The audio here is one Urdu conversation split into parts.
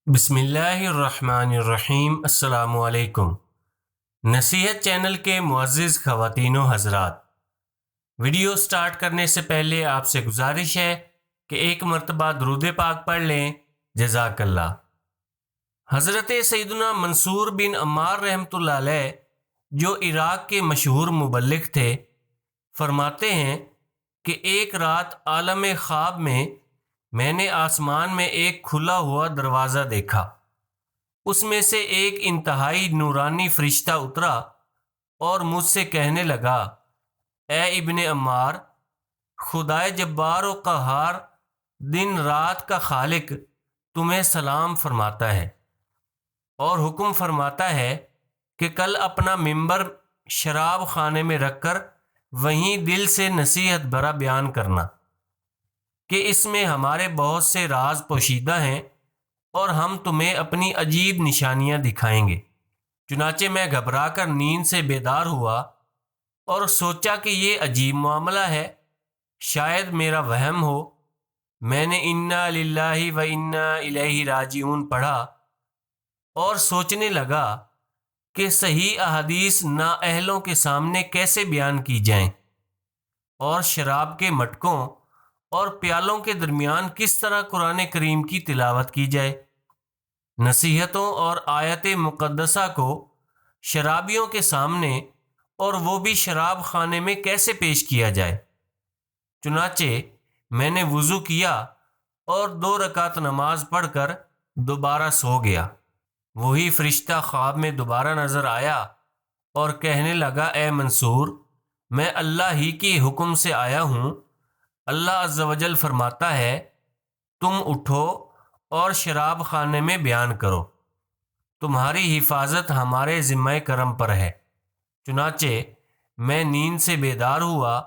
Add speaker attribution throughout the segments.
Speaker 1: بسم اللہ الرحمن الرحیم۔ السلام علیکم۔ نصیحت چینل کے معزز خواتین و حضرات، ویڈیو سٹارٹ کرنے سے پہلے آپ سے گزارش ہے کہ ایک مرتبہ درود پاک پڑھ لیں۔ جزاک اللہ۔ حضرت سیدنا منصور بن عمار رحمۃ اللہ علیہ، جو عراق کے مشہور مبلغ تھے، فرماتے ہیں کہ ایک رات عالم خواب میں نے آسمان میں ایک کھلا ہوا دروازہ دیکھا۔ اس میں سے ایک انتہائی نورانی فرشتہ اترا اور مجھ سے کہنے لگا، اے ابن عمار، خدائے جبار و قہار، دن رات کا خالق، تمہیں سلام فرماتا ہے اور حکم فرماتا ہے کہ کل اپنا ممبر شراب خانے میں رکھ کر وہیں دل سے نصیحت بھرا بیان کرنا کہ اس میں ہمارے بہت سے راز پوشیدہ ہیں اور ہم تمہیں اپنی عجیب نشانیاں دکھائیں گے۔ چنانچہ میں گھبرا کر نیند سے بیدار ہوا اور سوچا کہ یہ عجیب معاملہ ہے، شاید میرا وہم ہو۔ میں نے انا للہ و انا الیہ راجعون پڑھا اور سوچنے لگا کہ صحیح احادیث نااہلوں کے سامنے کیسے بیان کی جائیں اور شراب کے مٹکوں اور پیالوں کے درمیان کس طرح قرآن کریم کی تلاوت کی جائے۔ نصیحتوں اور آیت مقدسہ کو شرابیوں کے سامنے اور وہ بھی شراب خانے میں کیسے پیش کیا جائے۔ چنانچہ میں نے وضو کیا اور 2 رکعت نماز پڑھ کر دوبارہ سو گیا۔ وہی فرشتہ خواب میں دوبارہ نظر آیا اور کہنے لگا، اے منصور، میں اللہ ہی کے حکم سے آیا ہوں۔ اللہ عز و جل فرماتا ہے، تم اٹھو اور شراب خانے میں بیان کرو، تمہاری حفاظت ہمارے ذمہ کرم پر ہے۔ چنانچہ میں نیند سے بیدار ہوا۔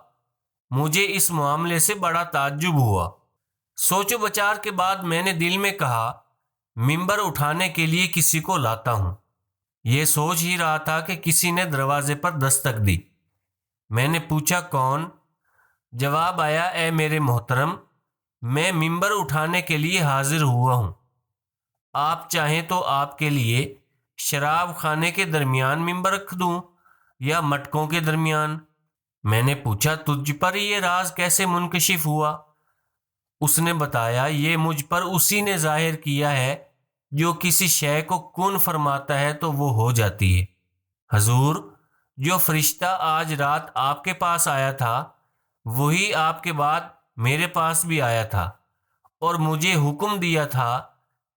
Speaker 1: مجھے اس معاملے سے بڑا تعجب ہوا۔ سوچ و بچار کے بعد میں نے دل میں کہا، ممبر اٹھانے کے لیے کسی کو لاتا ہوں۔ یہ سوچ ہی رہا تھا کہ کسی نے دروازے پر دستک دی۔ میں نے پوچھا، کون؟ جواب آیا، اے میرے محترم، میں ممبر اٹھانے کے لیے حاضر ہوا ہوں۔ آپ چاہیں تو آپ کے لیے شراب خانے کے درمیان ممبر رکھ دوں یا مٹکوں کے درمیان۔ میں نے پوچھا، تجھ پر یہ راز کیسے منکشف ہوا؟ اس نے بتایا، یہ مجھ پر اسی نے ظاہر کیا ہے جو کسی شے کو کن فرماتا ہے تو وہ ہو جاتی ہے۔ حضور، جو فرشتہ آج رات آپ کے پاس آیا تھا وہی آپ کے بعد میرے پاس بھی آیا تھا اور مجھے حکم دیا تھا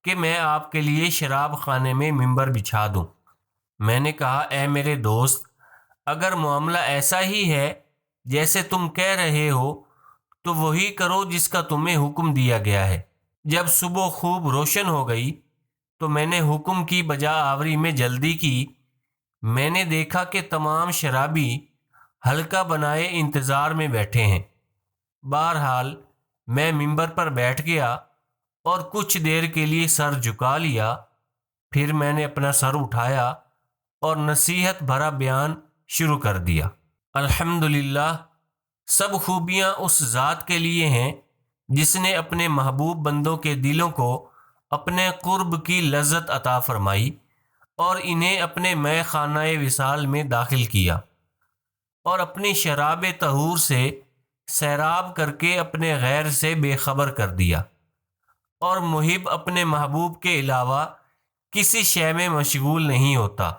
Speaker 1: کہ میں آپ کے لیے شراب خانے میں ممبر بچھا دوں۔ میں نے کہا، اے میرے دوست، اگر معاملہ ایسا ہی ہے جیسے تم کہہ رہے ہو تو وہی کرو جس کا تمہیں حکم دیا گیا ہے۔ جب صبح خوب روشن ہو گئی تو میں نے حکم کی بجا آوری میں جلدی کی۔ میں نے دیکھا کہ تمام شرابی حلقہ بنائے انتظار میں بیٹھے ہیں۔ بہرحال میں ممبر پر بیٹھ گیا اور کچھ دیر کے لیے سر جھکا لیا۔ پھر میں نے اپنا سر اٹھایا اور نصیحت بھرا بیان شروع کر دیا۔ الحمدللہ، سب خوبیاں اس ذات کے لیے ہیں جس نے اپنے محبوب بندوں کے دلوں کو اپنے قرب کی لذت عطا فرمائی اور انہیں اپنے مے خانہ وصال میں داخل کیا اور اپنی شراب طہور سے سیراب کر کے اپنے غیر سے بے خبر کر دیا، اور محب اپنے محبوب کے علاوہ کسی شے میں مشغول نہیں ہوتا۔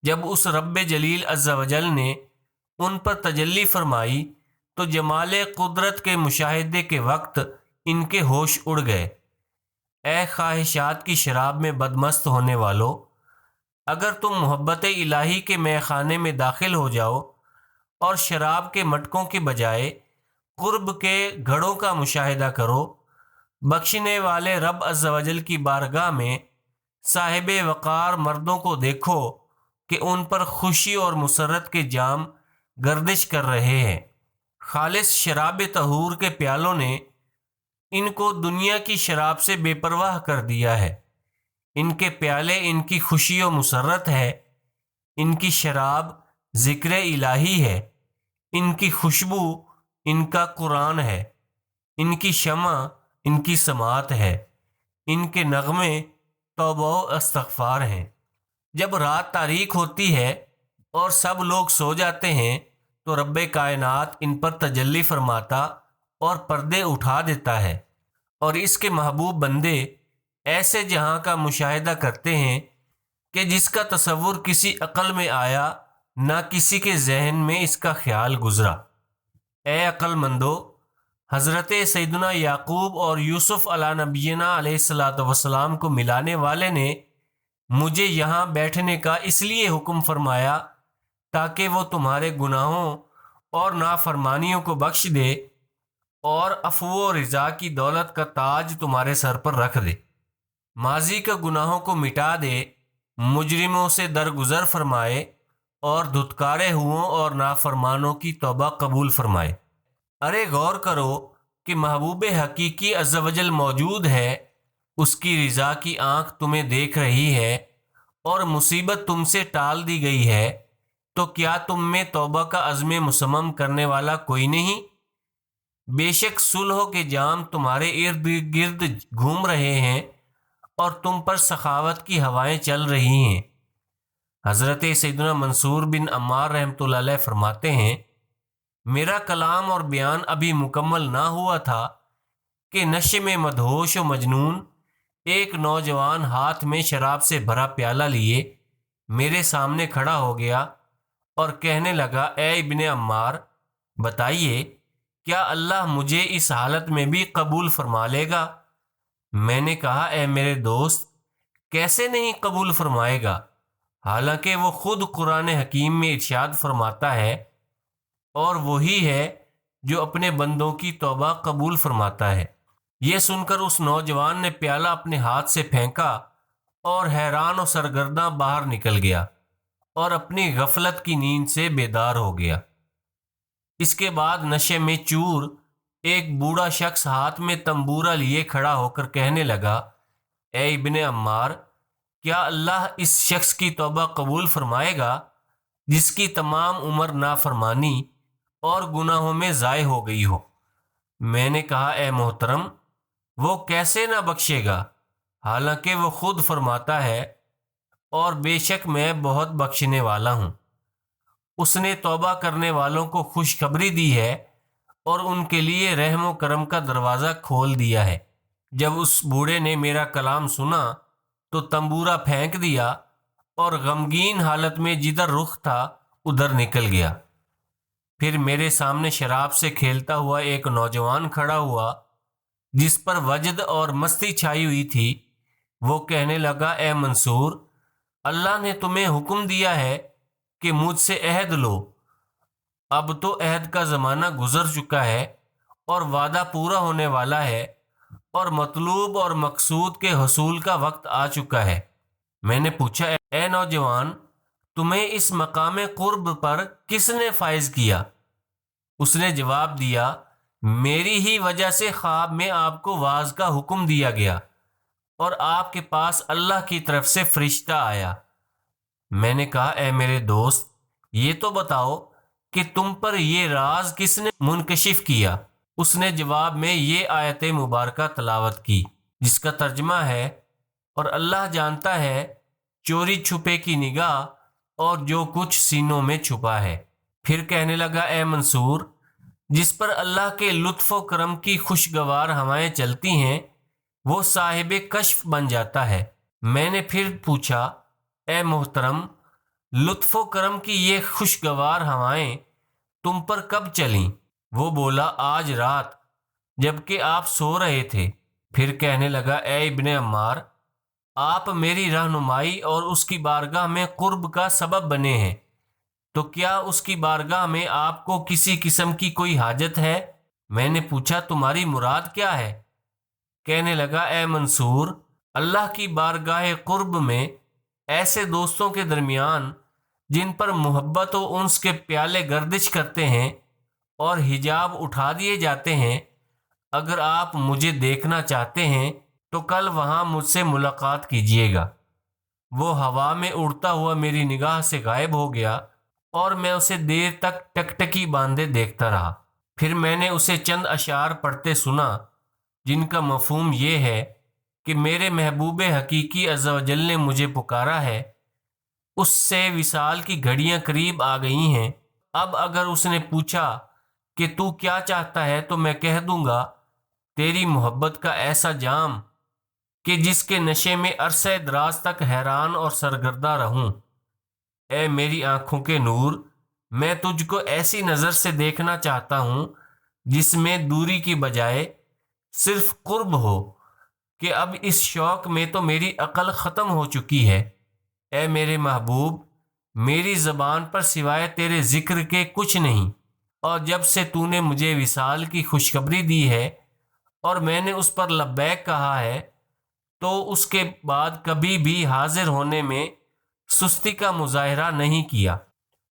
Speaker 1: جب اس رب جلیل عز و جل نے ان پر تجلی فرمائی تو جمال قدرت کے مشاہدے کے وقت ان کے ہوش اڑ گئے۔ اے خواہشات کی شراب میں بدمست ہونے والو، اگر تم محبت الہی کے مے خانے میں داخل ہو جاؤ اور شراب کے مٹکوں کے بجائے قرب کے گھڑوں کا مشاہدہ کرو، بخشنے والے رب عز و جل کی بارگاہ میں صاحب وقار مردوں کو دیکھو کہ ان پر خوشی اور مسرت کے جام گردش کر رہے ہیں۔ خالص شراب طہور کے پیالوں نے ان کو دنیا کی شراب سے بے پرواہ کر دیا ہے۔ ان کے پیالے ان کی خوشی و مسرت ہے، ان کی شراب ذکر الہی ہے، ان کی خوشبو ان کا قرآن ہے، ان کی شمع ان کی سماعت ہے، ان کے نغمے توبہ و استغفار ہیں۔ جب رات تاریک ہوتی ہے اور سب لوگ سو جاتے ہیں تو رب کائنات ان پر تجلی فرماتا اور پردے اٹھا دیتا ہے، اور اس کے محبوب بندے ایسے جہاں کا مشاہدہ کرتے ہیں کہ جس کا تصور کسی عقل میں آیا نہ کسی کے ذہن میں اس کا خیال گزرا۔ اے عقل مندو، حضرت سیدنا یعقوب اور یوسف علیٰ نبینا علیہ الصلاۃ والسلام کو ملانے والے نے مجھے یہاں بیٹھنے کا اس لیے حکم فرمایا تاکہ وہ تمہارے گناہوں اور نافرمانیوں کو بخش دے اور عفو و رضا کی دولت کا تاج تمہارے سر پر رکھ دے، ماضی کے گناہوں کو مٹا دے، مجرموں سے درگزر فرمائے اور دھتکارے ہوئوں اور نافرمانوں کی توبہ قبول فرمائے۔ ارے غور کرو کہ محبوب حقیقی عز و جل موجود ہے، اس کی رضا کی آنکھ تمہیں دیکھ رہی ہے اور مصیبت تم سے ٹال دی گئی ہے، تو کیا تم میں توبہ کا عزم مصمم کرنے والا کوئی نہیں؟ بے شک صلح کے جام تمہارے ارد گرد گھوم رہے ہیں اور تم پر سخاوت کی ہوائیں چل رہی ہیں۔ حضرت سیدنا منصور بن عمار رحمۃ اللہ علیہ فرماتے ہیں، میرا کلام اور بیان ابھی مکمل نہ ہوا تھا کہ نشے میں مدہوش و مجنون ایک نوجوان ہاتھ میں شراب سے بھرا پیالہ لیے میرے سامنے کھڑا ہو گیا اور کہنے لگا، اے ابن عمار، بتائیے کیا اللہ مجھے اس حالت میں بھی قبول فرما لے گا؟ میں نے کہا، اے میرے دوست، کیسے نہیں قبول فرمائے گا، حالانکہ وہ خود قرآن حکیم میں ارشاد فرماتا ہے اور وہی ہے جو اپنے بندوں کی توبہ قبول فرماتا ہے۔ یہ سن کر اس نوجوان نے پیالہ اپنے ہاتھ سے پھینکا اور حیران و سرگرداں باہر نکل گیا اور اپنی غفلت کی نیند سے بیدار ہو گیا۔ اس کے بعد نشے میں چور ایک بوڑھا شخص ہاتھ میں تنبورہ لیے کھڑا ہو کر کہنے لگا، اے ابن عمار، کیا اللہ اس شخص کی توبہ قبول فرمائے گا جس کی تمام عمر نافرمانی اور گناہوں میں ضائع ہو گئی ہو؟ میں نے کہا، اے محترم، وہ کیسے نہ بخشے گا، حالانکہ وہ خود فرماتا ہے اور بے شک میں بہت بخشنے والا ہوں۔ اس نے توبہ کرنے والوں کو خوشخبری دی ہے اور ان کے لیے رحم و کرم کا دروازہ کھول دیا ہے۔ جب اس بوڑھے نے میرا کلام سنا تو تنبورہ پھینک دیا اور غمگین حالت میں جدھر رخ تھا ادھر نکل گیا۔ پھر میرے سامنے شراب سے کھیلتا ہوا ایک نوجوان کھڑا ہوا جس پر وجد اور مستی چھائی ہوئی تھی۔ وہ کہنے لگا، اے منصور، اللہ نے تمہیں حکم دیا ہے کہ مجھ سے عہد لو۔ اب تو عہد کا زمانہ گزر چکا ہے اور وعدہ پورا ہونے والا ہے اور مطلوب اور مقصود کے حصول کا وقت آ چکا ہے۔ میں نے پوچھا، اے نوجوان، تمہیں اس مقام قرب پر کس نے فائز کیا؟ اس نے جواب دیا، میری ہی وجہ سے خواب میں آپ کو واعظ کا حکم دیا گیا اور آپ کے پاس اللہ کی طرف سے فرشتہ آیا۔ میں نے کہا، اے میرے دوست، یہ تو بتاؤ کہ تم پر یہ راز کس نے منکشف کیا؟ اس نے جواب میں یہ آیت مبارکہ تلاوت کی جس کا ترجمہ ہے، اور اللہ جانتا ہے چوری چھپے کی نگاہ اور جو کچھ سینوں میں چھپا ہے۔ پھر کہنے لگا، اے منصور، جس پر اللہ کے لطف و کرم کی خوشگوار ہوائیں چلتی ہیں وہ صاحب کشف بن جاتا ہے۔ میں نے پھر پوچھا، اے محترم، لطف و کرم کی یہ خوشگوار ہوائیں تم پر کب چلیں؟ وہ بولا، آج رات جبکہ آپ سو رہے تھے۔ پھر کہنے لگا، اے ابن عمار، آپ میری رہنمائی اور اس کی بارگاہ میں قرب کا سبب بنے ہیں، تو کیا اس کی بارگاہ میں آپ کو کسی قسم کی کوئی حاجت ہے؟ میں نے پوچھا، تمہاری مراد کیا ہے؟ کہنے لگا، اے منصور، اللہ کی بارگاہ قرب میں ایسے دوستوں کے درمیان جن پر محبت و انس کے پیالے گردش کرتے ہیں اور حجاب اٹھا دیے جاتے ہیں، اگر آپ مجھے دیکھنا چاہتے ہیں تو کل وہاں مجھ سے ملاقات کیجیے گا۔ وہ ہوا میں اڑتا ہوا میری نگاہ سے غائب ہو گیا اور میں اسے دیر تک ٹکٹکی باندھے دیکھتا رہا۔ پھر میں نے اسے چند اشعار پڑھتے سنا جن کا مفہوم یہ ہے کہ میرے محبوب حقیقی عز و جل نے مجھے پکارا ہے، اس سے وصال کی گھڑیاں قریب آ گئی ہیں۔ اب اگر اس نے پوچھا کہ تو کیا چاہتا ہے تو میں کہہ دوں گا تیری محبت کا ایسا جام کہ جس کے نشے میں عرصہ دراز تک حیران اور سرگردہ رہوں۔ اے میری آنکھوں کے نور، میں تجھ کو ایسی نظر سے دیکھنا چاہتا ہوں جس میں دوری کی بجائے صرف قرب ہو کہ اب اس شوق میں تو میری عقل ختم ہو چکی ہے۔ اے میرے محبوب، میری زبان پر سوائے تیرے ذکر کے کچھ نہیں، اور جب سے تو نے مجھے وصال کی خوشخبری دی ہے اور میں نے اس پر لبیک کہا ہے تو اس کے بعد کبھی بھی حاضر ہونے میں سستی کا مظاہرہ نہیں کیا۔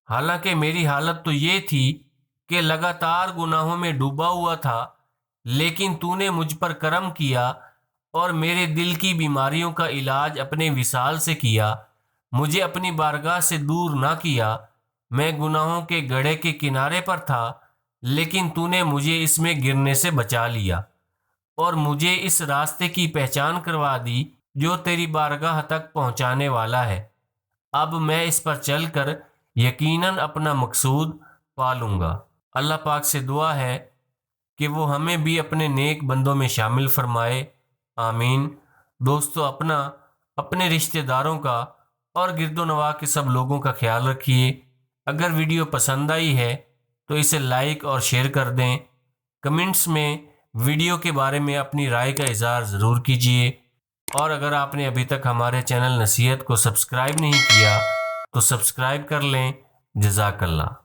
Speaker 1: حالانکہ میری حالت تو یہ تھی کہ لگاتار گناہوں میں ڈوبا ہوا تھا، لیکن تو نے مجھ پر کرم کیا اور میرے دل کی بیماریوں کا علاج اپنے وصال سے کیا، مجھے اپنی بارگاہ سے دور نہ کیا۔ میں گناہوں کے گڑھے کے کنارے پر تھا، لیکن تو نے مجھے اس میں گرنے سے بچا لیا اور مجھے اس راستے کی پہچان کروا دی جو تیری بارگاہ تک پہنچانے والا ہے۔ اب میں اس پر چل کر یقیناً اپنا مقصود پا لوں گا۔ اللہ پاک سے دعا ہے کہ وہ ہمیں بھی اپنے نیک بندوں میں شامل فرمائے، آمین۔ دوستو، اپنے رشتہ داروں کا اور گرد و نواح کے سب لوگوں کا خیال رکھیے۔ اگر ویڈیو پسند آئی ہے تو اسے لائک اور شیئر کر دیں۔ کمنٹس میں ویڈیو کے بارے میں اپنی رائے کا اظہار ضرور کیجیے، اور اگر آپ نے ابھی تک ہمارے چینل نصیحت کو سبسکرائب نہیں کیا تو سبسکرائب کر لیں۔ جزاک اللہ۔